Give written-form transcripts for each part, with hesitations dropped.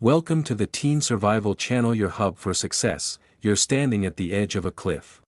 Welcome to the Teen Survival Channel, your hub for success. You're standing at the edge of a cliff.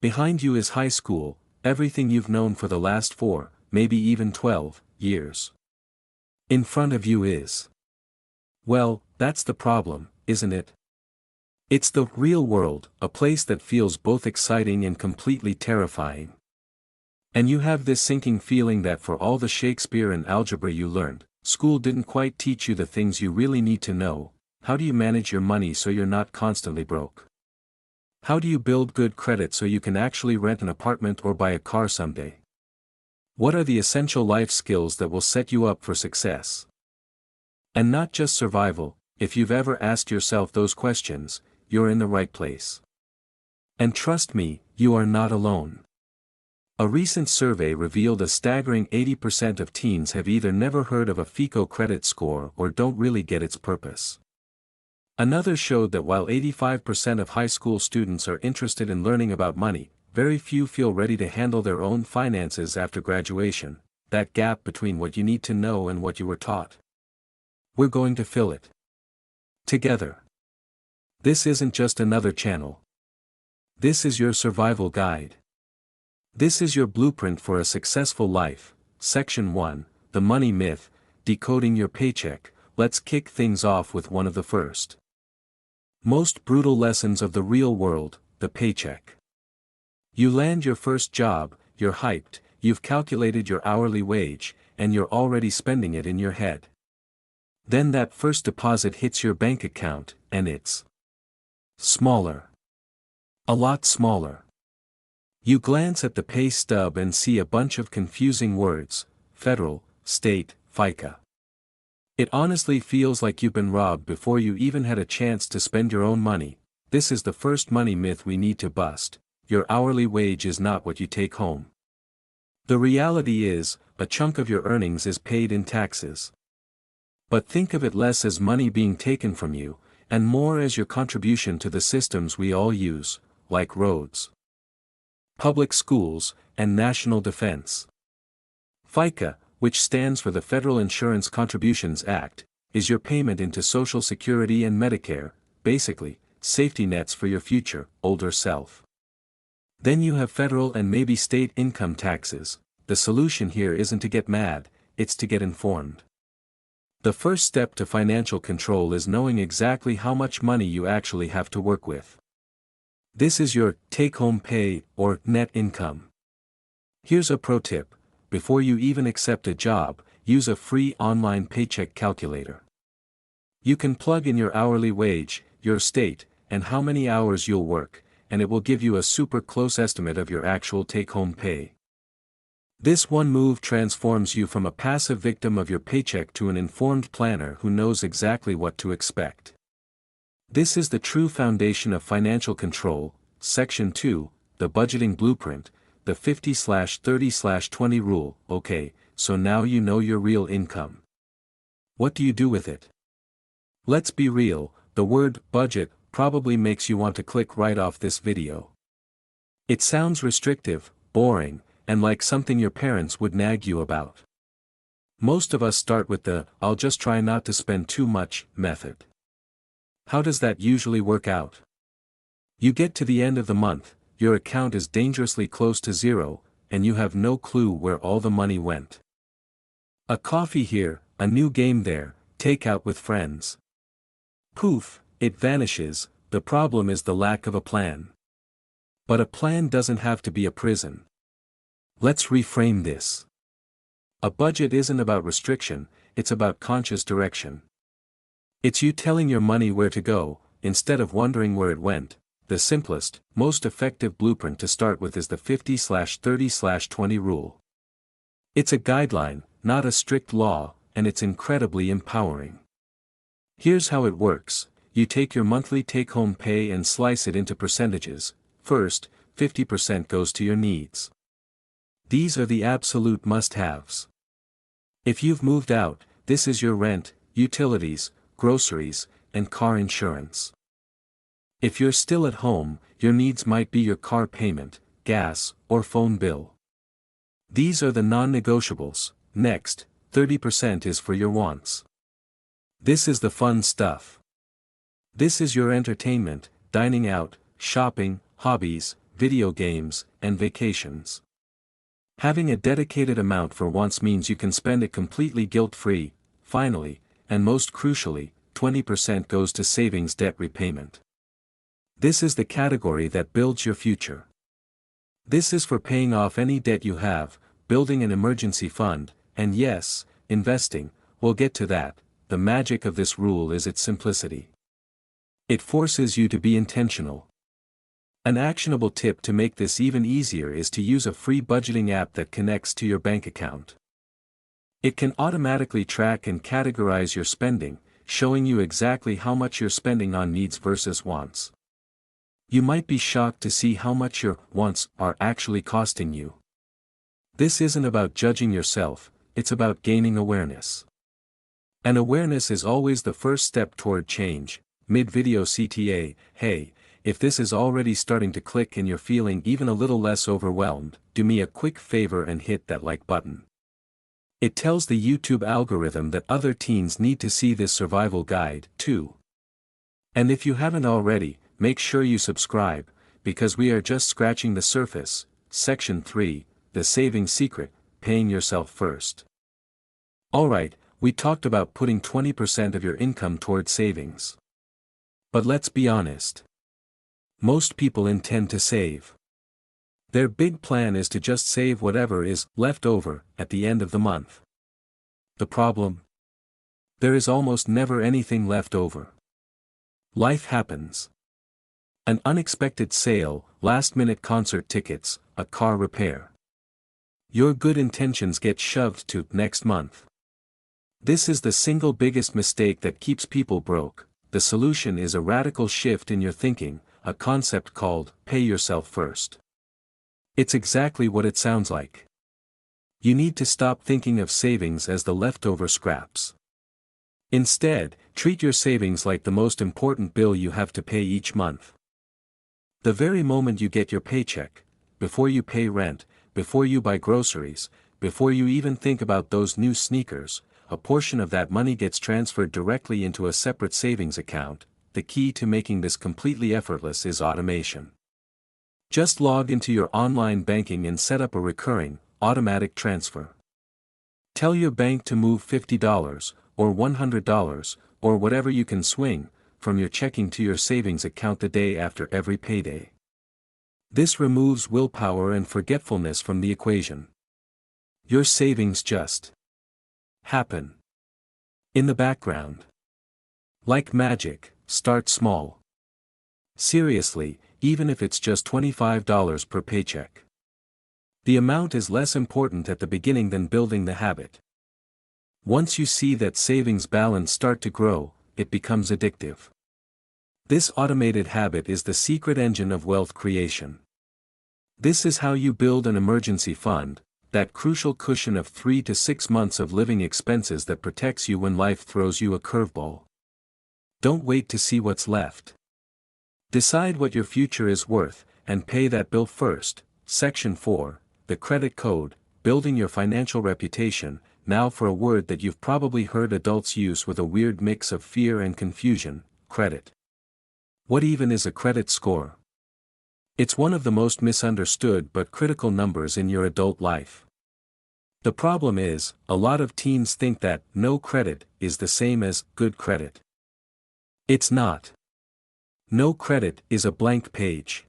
Behind you is high school, everything you've known for the last 4, maybe even 12, years. In front of you is. Well, that's the problem, isn't it? It's the real world, a place that feels both exciting and completely terrifying. And you have this sinking feeling that for all the Shakespeare and algebra you learned, school didn't quite teach you the things you really need to know. How do you manage your money so you're not constantly broke? How do you build good credit so you can actually rent an apartment or buy a car someday? What are the essential life skills that will set you up for success? And not just survival. If you've ever asked yourself those questions, you're in the right place. And trust me, you are not alone. A recent survey revealed a staggering 80% of teens have either never heard of a FICO credit score or don't really get its purpose. Another showed that while 85% of high school students are interested in learning about money, very few feel ready to handle their own finances after graduation. That gap between what you need to know and what you were taught. We're going to fill it. Together. This isn't just another channel. This is your survival guide. This is your blueprint for a successful life. Section 1, The Money Myth, Decoding Your Paycheck. Let's kick things off with one of the first most brutal lessons of the real world, the paycheck. You land your first job, you're hyped, you've calculated your hourly wage, and you're already spending it in your head. Then that first deposit hits your bank account, and it's smaller. A lot smaller. You glance at the pay stub and see a bunch of confusing words: federal, state, FICA. It honestly feels like you've been robbed before you even had a chance to spend your own money. This is the first money myth we need to bust. Your hourly wage is not what you take home. The reality is, a chunk of your earnings is paid in taxes. But think of it less as money being taken from you, and more as your contribution to the systems we all use, like roads, public schools, and national defense. FICA, which stands for the Federal Insurance Contributions Act, is your payment into Social Security and Medicare, basically, safety nets for your future, older self. Then you have federal and maybe state income taxes. The solution here isn't to get mad, it's to get informed. The first step to financial control is knowing exactly how much money you actually have to work with. This is your take-home pay, or net income. Here's a pro tip: before you even accept a job, use a free online paycheck calculator. You can plug in your hourly wage, your state, and how many hours you'll work, and it will give you a super close estimate of your actual take-home pay. This one move transforms you from a passive victim of your paycheck to an informed planner who knows exactly what to expect. This is the true foundation of financial control. Section 2, The Budgeting Blueprint, the 50/30/20 rule. Okay, so now you know your real income. What do you do with it? Let's be real, the word budget probably makes you want to click right off this video. It sounds restrictive, boring, and like something your parents would nag you about. Most of us start with the "I'll just try not to spend too much" method. How does that usually work out? You get to the end of the month, your account is dangerously close to zero, and you have no clue where all the money went. A coffee here, a new game there, take out with friends. Poof, it vanishes. The problem is the lack of a plan. But a plan doesn't have to be a prison. Let's reframe this. A budget isn't about restriction, it's about conscious direction. It's you telling your money where to go, instead of wondering where it went. The simplest, most effective blueprint to start with is the 50/30/20 rule. It's a guideline, not a strict law, and it's incredibly empowering. Here's how it works. You take your monthly take-home pay and slice it into percentages. First, 50% goes to your needs. These are the absolute must-haves. If you've moved out, this is your rent, utilities, groceries, and car insurance. If you're still at home, your needs might be your car payment, gas, or phone bill. These are the non-negotiables. Next, 30% is for your wants. This is the fun stuff. This is your entertainment, dining out, shopping, hobbies, video games, and vacations. Having a dedicated amount for once means you can spend it completely guilt-free. Finally, and most crucially, 20% goes to savings debt repayment. This is the category that builds your future. This is for paying off any debt you have, building an emergency fund, and yes, investing. We'll get to that. The magic of this rule is its simplicity. It forces you to be intentional. An actionable tip to make this even easier is to use a free budgeting app that connects to your bank account. It can automatically track and categorize your spending, showing you exactly how much you're spending on needs versus wants. You might be shocked to see how much your wants are actually costing you. This isn't about judging yourself, it's about gaining awareness. And awareness is always the first step toward change. Mid-video CTA, hey, if this is already starting to click and you're feeling even a little less overwhelmed, do me a quick favor and hit that like button. It tells the YouTube algorithm that other teens need to see this survival guide, too. And if you haven't already, make sure you subscribe, because we are just scratching the surface. Section 3, The Saving Secret, Paying Yourself First. Alright, we talked about putting 20% of your income toward savings. But let's be honest. Most people intend to save. Their big plan is to just save whatever is left over at the end of the month. The problem? There is almost never anything left over. Life happens. An unexpected sale, last-minute concert tickets, a car repair. Your good intentions get shoved to next month. This is the single biggest mistake that keeps people broke. The solution is a radical shift in your thinking, a concept called pay yourself first. It's exactly what it sounds like. You need to stop thinking of savings as the leftover scraps. Instead, treat your savings like the most important bill you have to pay each month. The very moment you get your paycheck, before you pay rent, before you buy groceries, before you even think about those new sneakers, a portion of that money gets transferred directly into a separate savings account. The key to making this completely effortless is automation. Just log into your online banking and set up a recurring, automatic transfer. Tell your bank to move $50, or $100, or whatever you can swing, from your checking to your savings account the day after every payday. This removes willpower and forgetfulness from the equation. Your savings just happen in the background. Like magic, start small. Seriously, even if it's just $25 per paycheck. The amount is less important at the beginning than building the habit. Once you see that savings balance start to grow, it becomes addictive. This automated habit is the secret engine of wealth creation. This is how you build an emergency fund, that crucial cushion of 3 to 6 months of living expenses that protects you when life throws you a curveball. Don't wait to see what's left. Decide what your future is worth, and pay that bill first. Section 4, The Credit Code, Building Your Financial Reputation. Now for a word that you've probably heard adults use with a weird mix of fear and confusion: credit. What even is a credit score? It's one of the most misunderstood but critical numbers in your adult life. The problem is, a lot of teens think that no credit is the same as good credit. It's not. No credit is a blank page.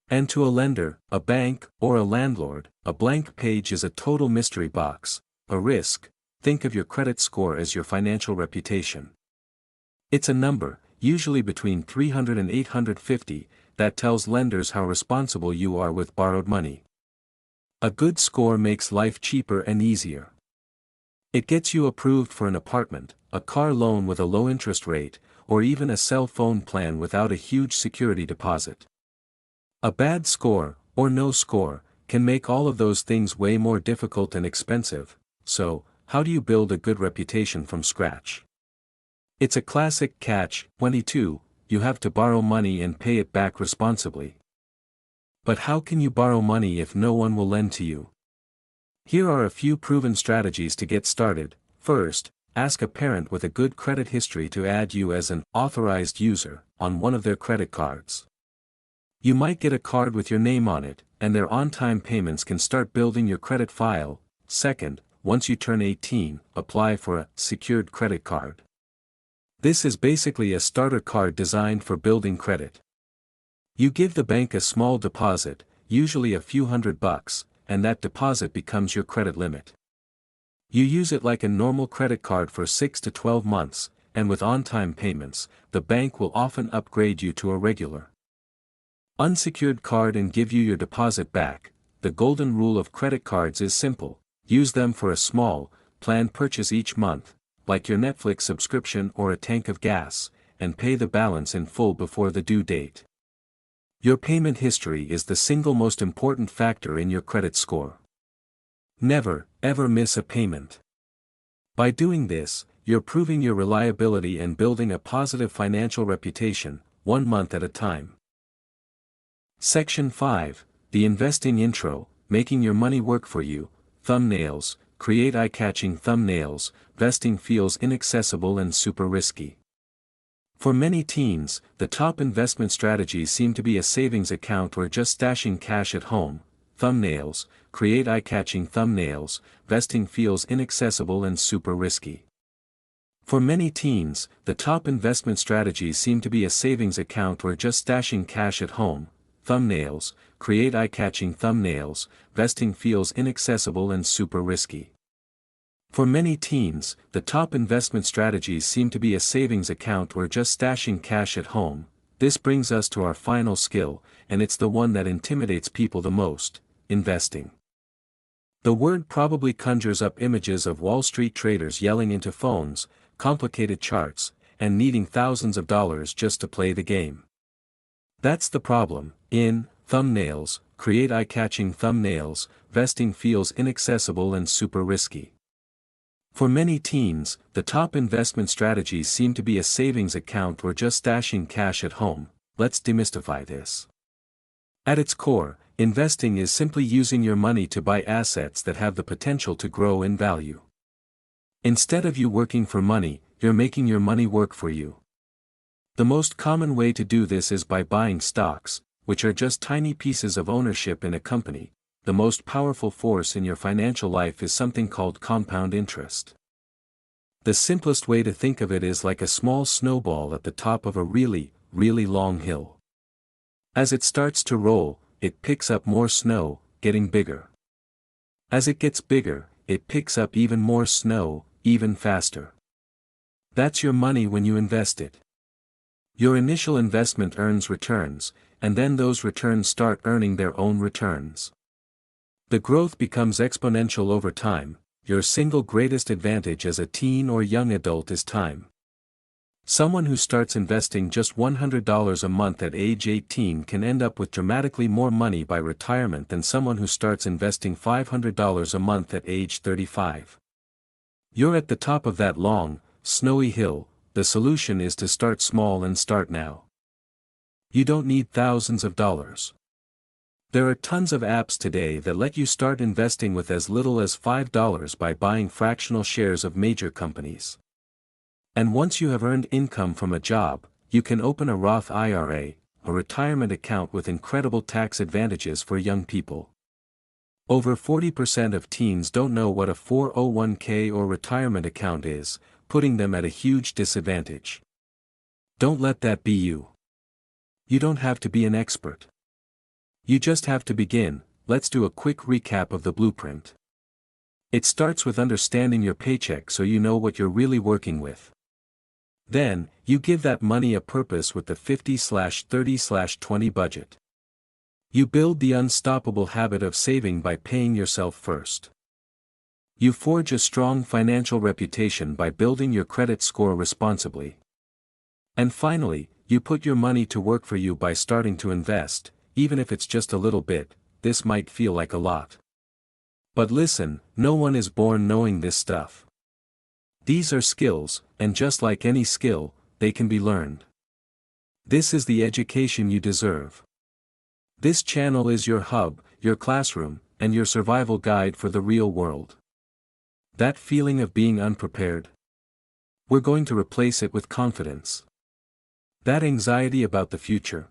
And to a lender, a bank, or a landlord, a blank page is a total mystery box, a risk. Think of your credit score as your financial reputation. It's a number, usually between 300 and 850, that tells lenders how responsible you are with borrowed money. A good score makes life cheaper and easier. It gets you approved for an apartment, a car loan with a low interest rate, or even a cell phone plan without a huge security deposit. A bad score, or no score, can make all of those things way more difficult and expensive. So, how do you build a good reputation from scratch? It's a classic catch-22, you have to borrow money and pay it back responsibly. But how can you borrow money if no one will lend to you? Here are a few proven strategies to get started. First, ask a parent with a good credit history to add you as an authorized user on one of their credit cards. You might get a card with your name on it, and their on-time payments can start building your credit file. Second, once you turn 18, apply for a secured credit card. This is basically a starter card designed for building credit. You give the bank a small deposit, usually a few $100, and that deposit becomes your credit limit. You use it like a normal credit card for 6 to 12 months, and with on-time payments, the bank will often upgrade you to a regular unsecured card and give you your deposit back. The golden rule of credit cards is simple: use them for a small, planned purchase each month, like your Netflix subscription or a tank of gas, and pay the balance in full before the due date. Your payment history is the single most important factor in your credit score. Never, ever miss a payment. By doing this, you're proving your reliability and building a positive financial reputation, 1 month at a time. Section 5, the Investing Intro, Making Your Money Work for You. Thumbnails. Create eye-catching thumbnails. Vesting feels inaccessible and super risky. For many teens, the top investment strategies seem to be a savings account or just stashing cash at home. Thumbnails. Create eye-catching thumbnails. Vesting feels inaccessible and super risky. For many teens, the top investment strategies seem to be a savings account or just stashing cash at home. Thumbnails. Create eye-catching thumbnails. Vesting feels inaccessible and super risky. For many teens, the top investment strategies seem to be a savings account or just stashing cash at home. This brings us to our final skill, and it's the one that intimidates people the most: investing. The word probably conjures up images of Wall Street traders yelling into phones, complicated charts, and needing thousands of dollars just to play the game. That's the problem. In thumbnails, create eye-catching thumbnails, vesting feels inaccessible and super risky. For many teens, the top investment strategies seem to be a savings account or just stashing cash at home. Let's demystify this. At its core, investing is simply using your money to buy assets that have the potential to grow in value. Instead of you working for money, you're making your money work for you. The most common way to do this is by buying stocks, which are just tiny pieces of ownership in a company. The most powerful force in your financial life is something called compound interest. The simplest way to think of it is like a small snowball at the top of a really, really long hill. As it starts to roll, it picks up more snow, getting bigger. As it gets bigger, it picks up even more snow, even faster. That's your money when you invest it. Your initial investment earns returns, and then those returns start earning their own returns. The growth becomes exponential over time. Your single greatest advantage as a teen or young adult is time. Someone who starts investing just $100 a month at age 18 can end up with dramatically more money by retirement than someone who starts investing $500 a month at age 35. You're at the top of that long, snowy hill. The solution is to start small and start now. You don't need thousands of dollars. There are tons of apps today that let you start investing with as little as $5 by buying fractional shares of major companies. And once you have earned income from a job, you can open a Roth IRA, a retirement account with incredible tax advantages for young people. Over 40% of teens don't know what a 401k or retirement account is, putting them at a huge disadvantage. Don't let that be you. You don't have to be an expert. You just have to begin. Let's do a quick recap of the blueprint. It starts with understanding your paycheck so you know what you're really working with. Then, you give that money a purpose with the 50/30/20 budget. You build the unstoppable habit of saving by paying yourself first. You forge a strong financial reputation by building your credit score responsibly. And finally, you put your money to work for you by starting to invest, even if it's just a little bit. This might feel like a lot. But listen, no one is born knowing this stuff. These are skills, and just like any skill, they can be learned. This is the education you deserve. This channel is your hub, your classroom, and your survival guide for the real world. That feeling of being unprepared? We're going to replace it with confidence. That anxiety about the future.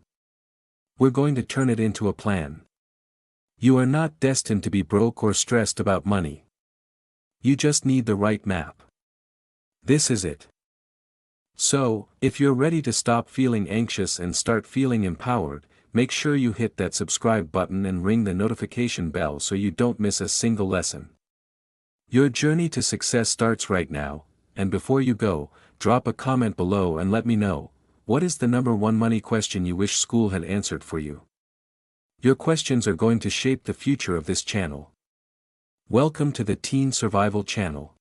We're going to turn it into a plan. You are not destined to be broke or stressed about money. You just need the right map. This is it. So, if you're ready to stop feeling anxious and start feeling empowered, make sure you hit that subscribe button and ring the notification bell so you don't miss a single lesson. Your journey to success starts right now, and before you go, drop a comment below and let me know, what is the number one money question you wish school had answered for you? Your questions are going to shape the future of this channel. Welcome to the Teen Survival Channel.